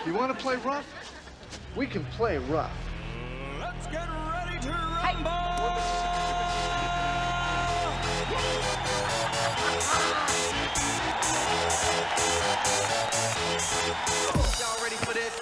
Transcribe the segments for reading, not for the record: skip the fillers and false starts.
You want to play rough? We can play rough. Let's get ready to rumble! Y'all ready for this?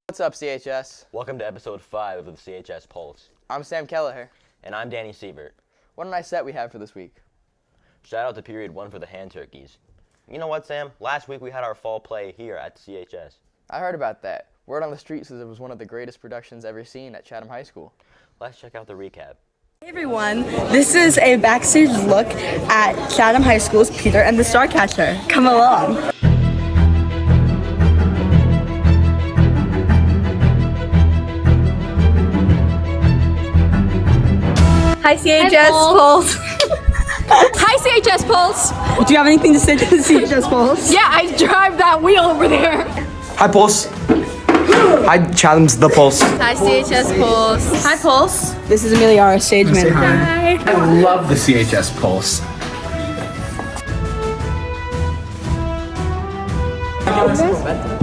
What's up, CHS? Welcome to episode 5 of the CHS Pulse. I'm Sam Kelliher. And I'm Danny Sievert. What a nice set we have for this week. Shout out to period 1 for the hand turkeys. You know what, Sam? Last week we had our fall play here at CHS. I heard about that. Word on the street says it was one of the greatest productions ever seen at Chatham High School. Let's check out the recap. Hey everyone, this is a backstage look at Chatham High School's Peter and the Starcatcher. Come along. Hi CHS Pulse. Hi CHS Pulse. Do you have anything to say to the CHS Pulse? Yeah, I drive that wheel over there. Hi Pulse. Hi Chatham's The Pulse. Hi CHS Pulse. Hi Pulse. This is Amelia, our stage manager. Hi. I love the CHS Pulse.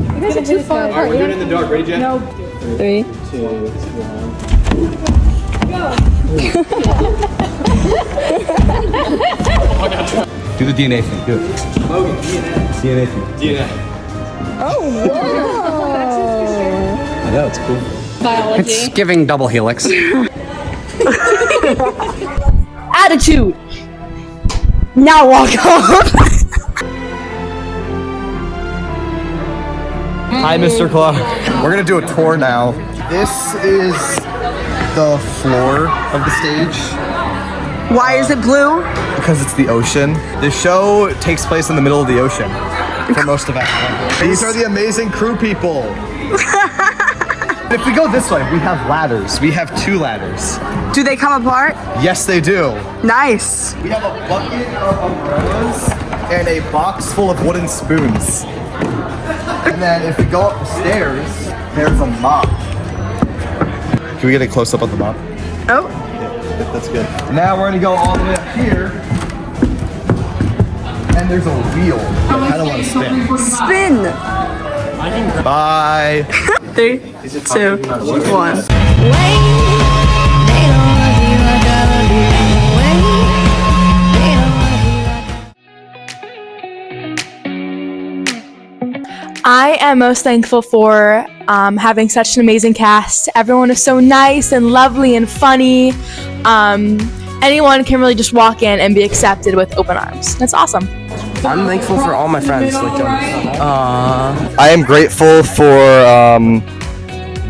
You guys are too far apart. We're doing it in the dark. Ready, Jen? No. 3, 2, 1. Do the DNA thing. Do it. Logan, DNA thing. DNA. Oh, wow. I know, it's cool. Biology. It's giving double helix. Attitude. Now walk off. Hi, Mr. Clark. We're gonna do a tour now. This is the floor of the stage Why is it blue? because it's the ocean. The show takes place in the middle of the ocean for most of it. These are the amazing crew people. If we go this way, we have ladders. We have 2 ladders. Do they come apart? Yes, they do. Nice. We have a bucket of umbrellas and a box full of wooden spoons. And then if we go up the stairs, there's a mop. Can we get a close up of the mop? Oh. Yeah, that's good. Now we're gonna go all the way up here. And there's a wheel. I don't want to spin. Spin. Bye. 3, 2, 1. I am most thankful for having such an amazing cast. Everyone is so nice and lovely and funny. Anyone can really just walk in and be accepted with open arms. That's awesome. I'm thankful for all my friends. Like I am grateful for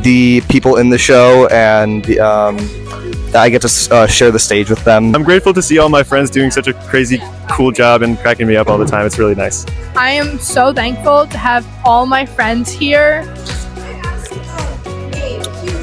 the people in the show and that I get to share the stage with them. I'm grateful to see all my friends doing such a crazy, cool job and cracking me up all the time. It's really nice. I am so thankful to have all my friends here.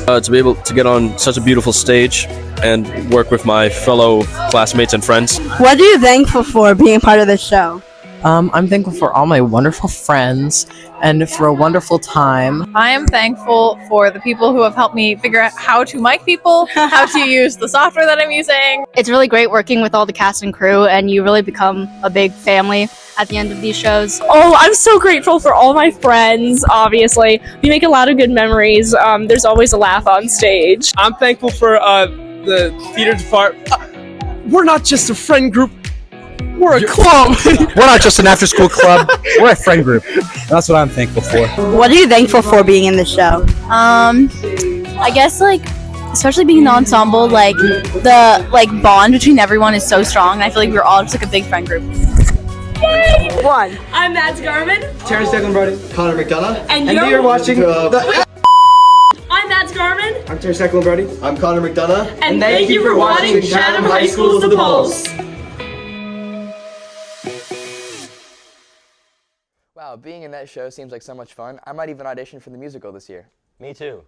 To be able to get on such a beautiful stage and work with my fellow classmates and friends. What are you thankful for being part of the show? I'm thankful for all my wonderful friends and for a wonderful time. I am thankful for the people who have helped me figure out how to mic people, how to use the software that I'm using. It's really great working with all the cast and crew, and you really become a big family at the end of these shows. Oh, I'm so grateful for all my friends, obviously. We make a lot of good memories. There's always a laugh on stage. I'm thankful for the theater department. We're not just a friend group. We're a club. we're not just an after-school club. We're a friend group. That's what I'm thankful for. What are you thankful for being in the show? I guess especially being in the ensemble, the bond between everyone is so strong, and I feel like we're all just a big friend group. Yay! 1. I'm Mads Garman. Terrence Declan Brody. Connor McDonough. And you're watching the... I'm Mads Garman. I'm Terry Lombardi. I'm Connor McDonough. And thank you for watching Chatham High School's The Pulse. Wow, being in that show seems like so much fun. I might even audition for the musical this year. Me too.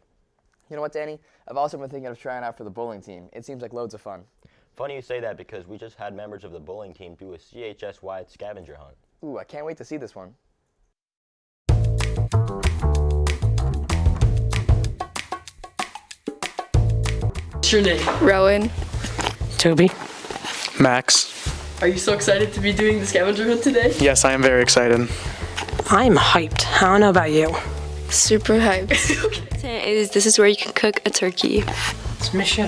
You know what, Danny? I've also been thinking of trying out for the bowling team. It seems like loads of fun. Funny you say that because we just had members of the bowling team do a CHS-wide scavenger hunt. Ooh, I can't wait to see this one. What's your name? Rowan. Toby. Max. Are you so excited to be doing the scavenger hunt today? Yes, I am very excited. I'm hyped. I don't know about you. Super hyped. This is where you can cook a turkey. It's Mission.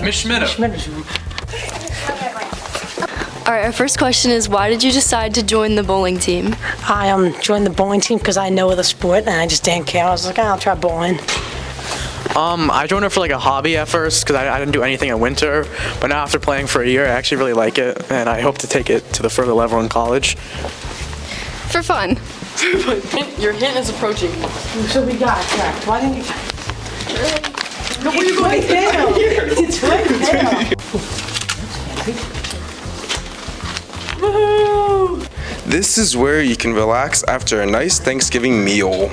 Alright, our first question is, why did you decide to join the bowling team? I joined the bowling team because I know the sport and I just didn't care. I was like, I'll try bowling. I joined it for like a hobby at first because I didn't do anything in winter, but now after playing for a year, I actually really like it, and I hope to take it to the further level in college. For fun. Your hint is approaching. So we got tracked. Why didn't you? No, where are you going? It's right there. This is where you can relax after a nice Thanksgiving meal.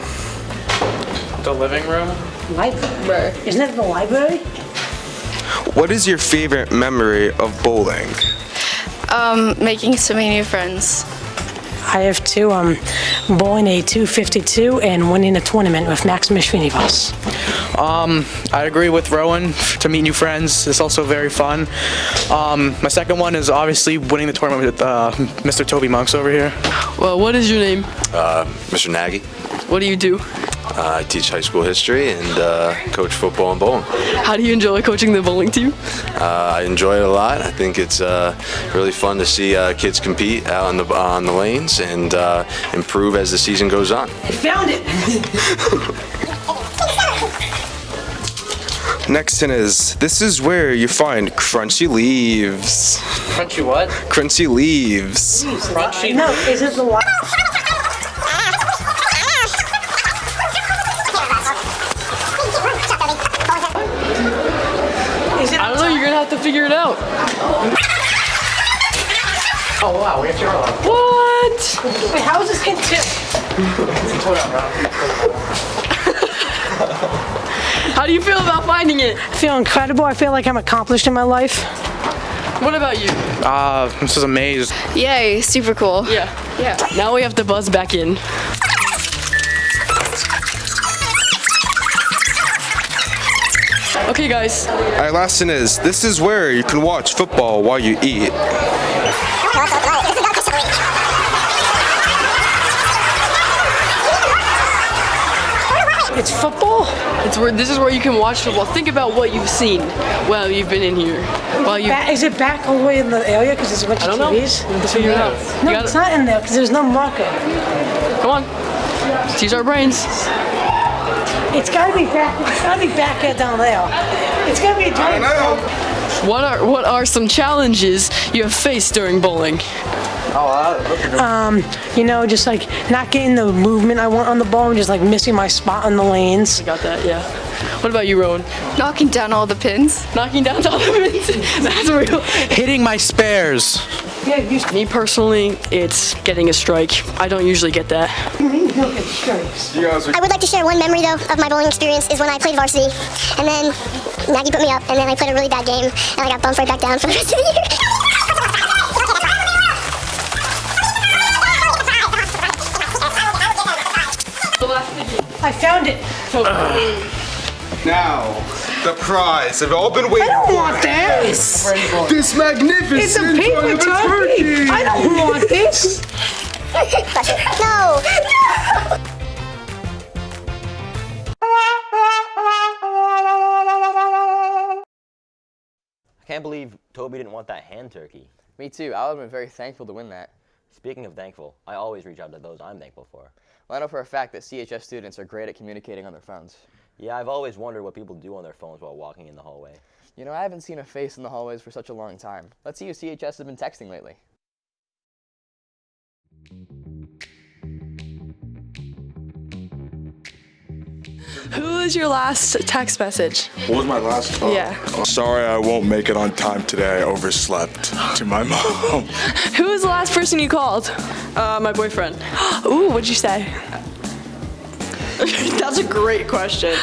The living room? Library. Isn't it the library? What is your favorite memory of bowling? Making so many new friends. I have two. Bowling a 252 and winning a tournament with Max Mishfinibus. I agree with Rowan. To meet new friends is also very fun. My second one is obviously winning the tournament with Mr. Toby Monks over here. Well, what is your name? Mr. Nagy. What do you do? I teach high school history and coach football and bowling. How do you enjoy coaching the bowling team? I enjoy it a lot. I think it's really fun to see kids compete out on the lanes and improve as the season goes on. I found it! Next hint is, this is where you find crunchy leaves. Crunchy what? Crunchy leaves. Crunchy? No, is it the library? I don't know, you're gonna have to figure it out. Oh wow, we have to roll. What? Wait, how is this hint tip? How do you feel about finding it? I feel incredible. I feel like I'm accomplished in my life. What about you? This is a maze. Yay, super cool. Yeah. Now we have to buzz back in. Okay, guys. Alright, last hint is, this is where you can watch football while you eat. It's football? This is where you can watch football. Think about what you've seen while you've been in here. Is it back all the way in the area because there's a bunch of TVs? I don't know. You have to figure it out. No, it's not in there because there's no marker. Come on. Let's use our brains. It's gotta be back. It's gotta be back here down there. It's gotta be a giant. What are some challenges you have faced during bowling? Just like not getting the movement I want on the ball and just like missing my spot on the lanes. I got that, yeah. What about you, Rowan? Knocking down all the pins. Knocking down all the pins? That's real. Hitting my spares. Yeah, Me personally, it's getting a strike. I don't usually get that. I would like to share one memory though of my bowling experience is when I played varsity and then Nagy put me up and then I played a really bad game and I got bumped right back down for the rest of the year. I found it. Now, the prize have all been waiting for. I don't want this. This magnificent It's a paper tournament turkey. I don't want this. No. I can't believe Toby didn't want that hand turkey. Me too. I would have been very thankful to win that. Speaking of thankful, I always reach out to those I'm thankful for. Well, I know for a fact that CHS students are great at communicating on their phones. Yeah, I've always wondered what people do on their phones while walking in the hallway. You know, I haven't seen a face in the hallways for such a long time. Let's see who CHS has been texting lately. Who is your last text message? What was my last? Yeah. Sorry, I won't make it on time today. I overslept. To my mom. Who was the last person you called? My boyfriend. Ooh, what'd you say? That's a great question.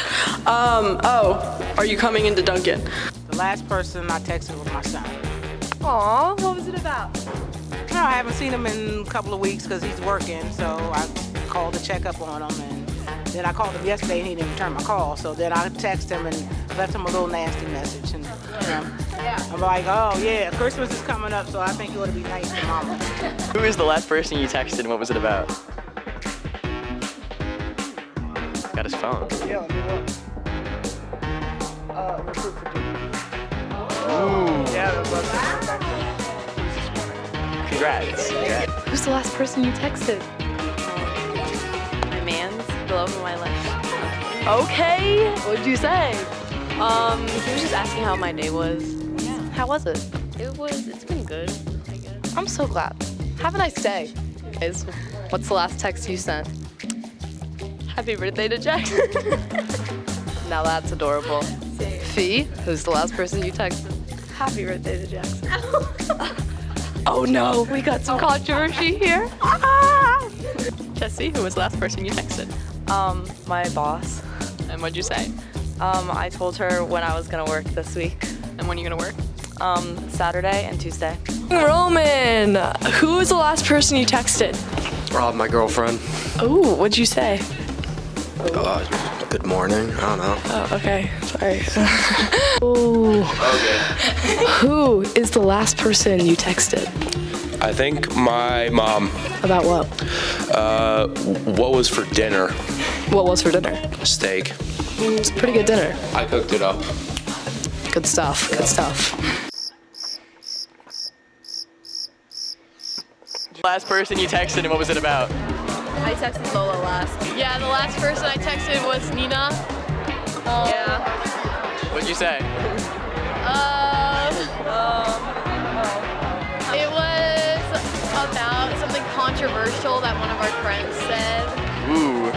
Are you coming into Duncan? The last person I texted was my son. Aw, what was it about? No, I haven't seen him in a couple of weeks because he's working, so I called to check up on him, and then I called him yesterday and he didn't return my call, so then I texted him and left him a little nasty message, and I'm like, oh yeah, Christmas is coming up, so I think you ought to be nice to mama. Who is the last person you texted and what was it about? Got his phone. Yeah, let me look. Recruit for Junior. Ooh. Yeah, that was Congrats. Who's the last person you texted? My man's the love of my life. Okay, what'd you say? He was just asking how my day was. Yeah. How was it? It's been good, I guess. I'm so glad. Have a nice day. Guys, what's the last text you sent? Happy birthday to Jackson. Now that's adorable. Fee, who's the last person you texted? Happy birthday to Jackson. Oh no, we got some controversy here. Jesse, who was the last person you texted? My boss. And what'd you say? I told her when I was gonna work this week. And when are you gonna work? Saturday and Tuesday. Roman, who was the last person you texted? My girlfriend. Ooh, what'd you say? Good morning. I don't know. Oh, okay. Sorry. Ooh. Okay. Who is the last person you texted? I think my mom. About what? What was for dinner? What was for dinner? Steak. It's a pretty good dinner. I cooked it up. Good stuff. Good stuff. Last person you texted and what was it about? I texted Lola last. Yeah, the last person I texted was Nina. Yeah. What'd you say? It was about something controversial that one of our friends said. Ooh.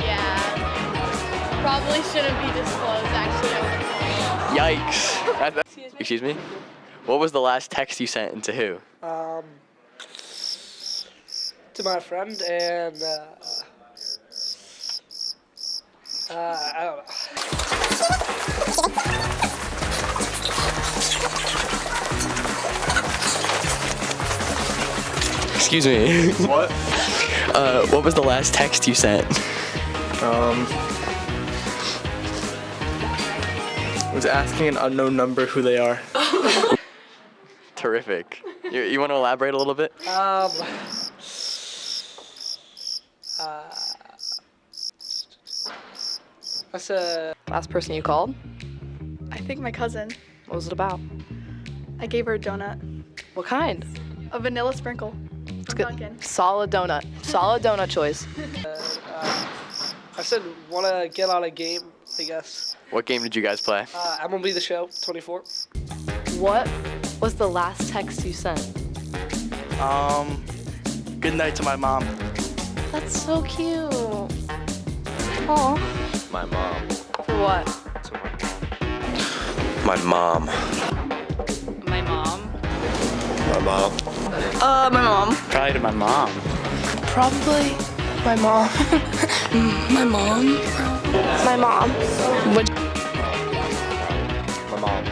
Yeah. Probably shouldn't be disclosed, actually. Yikes. Excuse me? What was the last text you sent and to who? To my friend and I don't know. Excuse me. What? What was the last text you sent? Was asking an unknown number who they are. Terrific. You want to elaborate a little bit? I said. Last person you called? I think my cousin. What was it about? I gave her a donut. What kind? A vanilla sprinkle. It's good. Solid donut. Solid donut choice. I said, want to get on a game, I guess. What game did you guys play? MLB The Show 24. What was the last text you sent? Good night to my mom. That's so cute. Aw. My mom. For what? My mom. My mom. My mom. My mom. Probably to my mom. Probably my mom. My mom. My mom. What? My mom.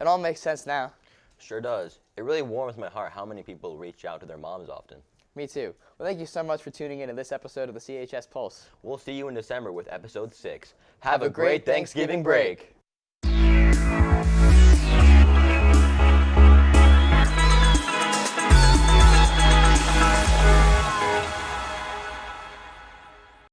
It all makes sense now. Sure does. It really warms my heart how many people reach out to their moms often. Me too. Well, thank you so much for tuning in to this episode of the CHS Pulse. We'll see you in December with episode 6. Have a great Thanksgiving break.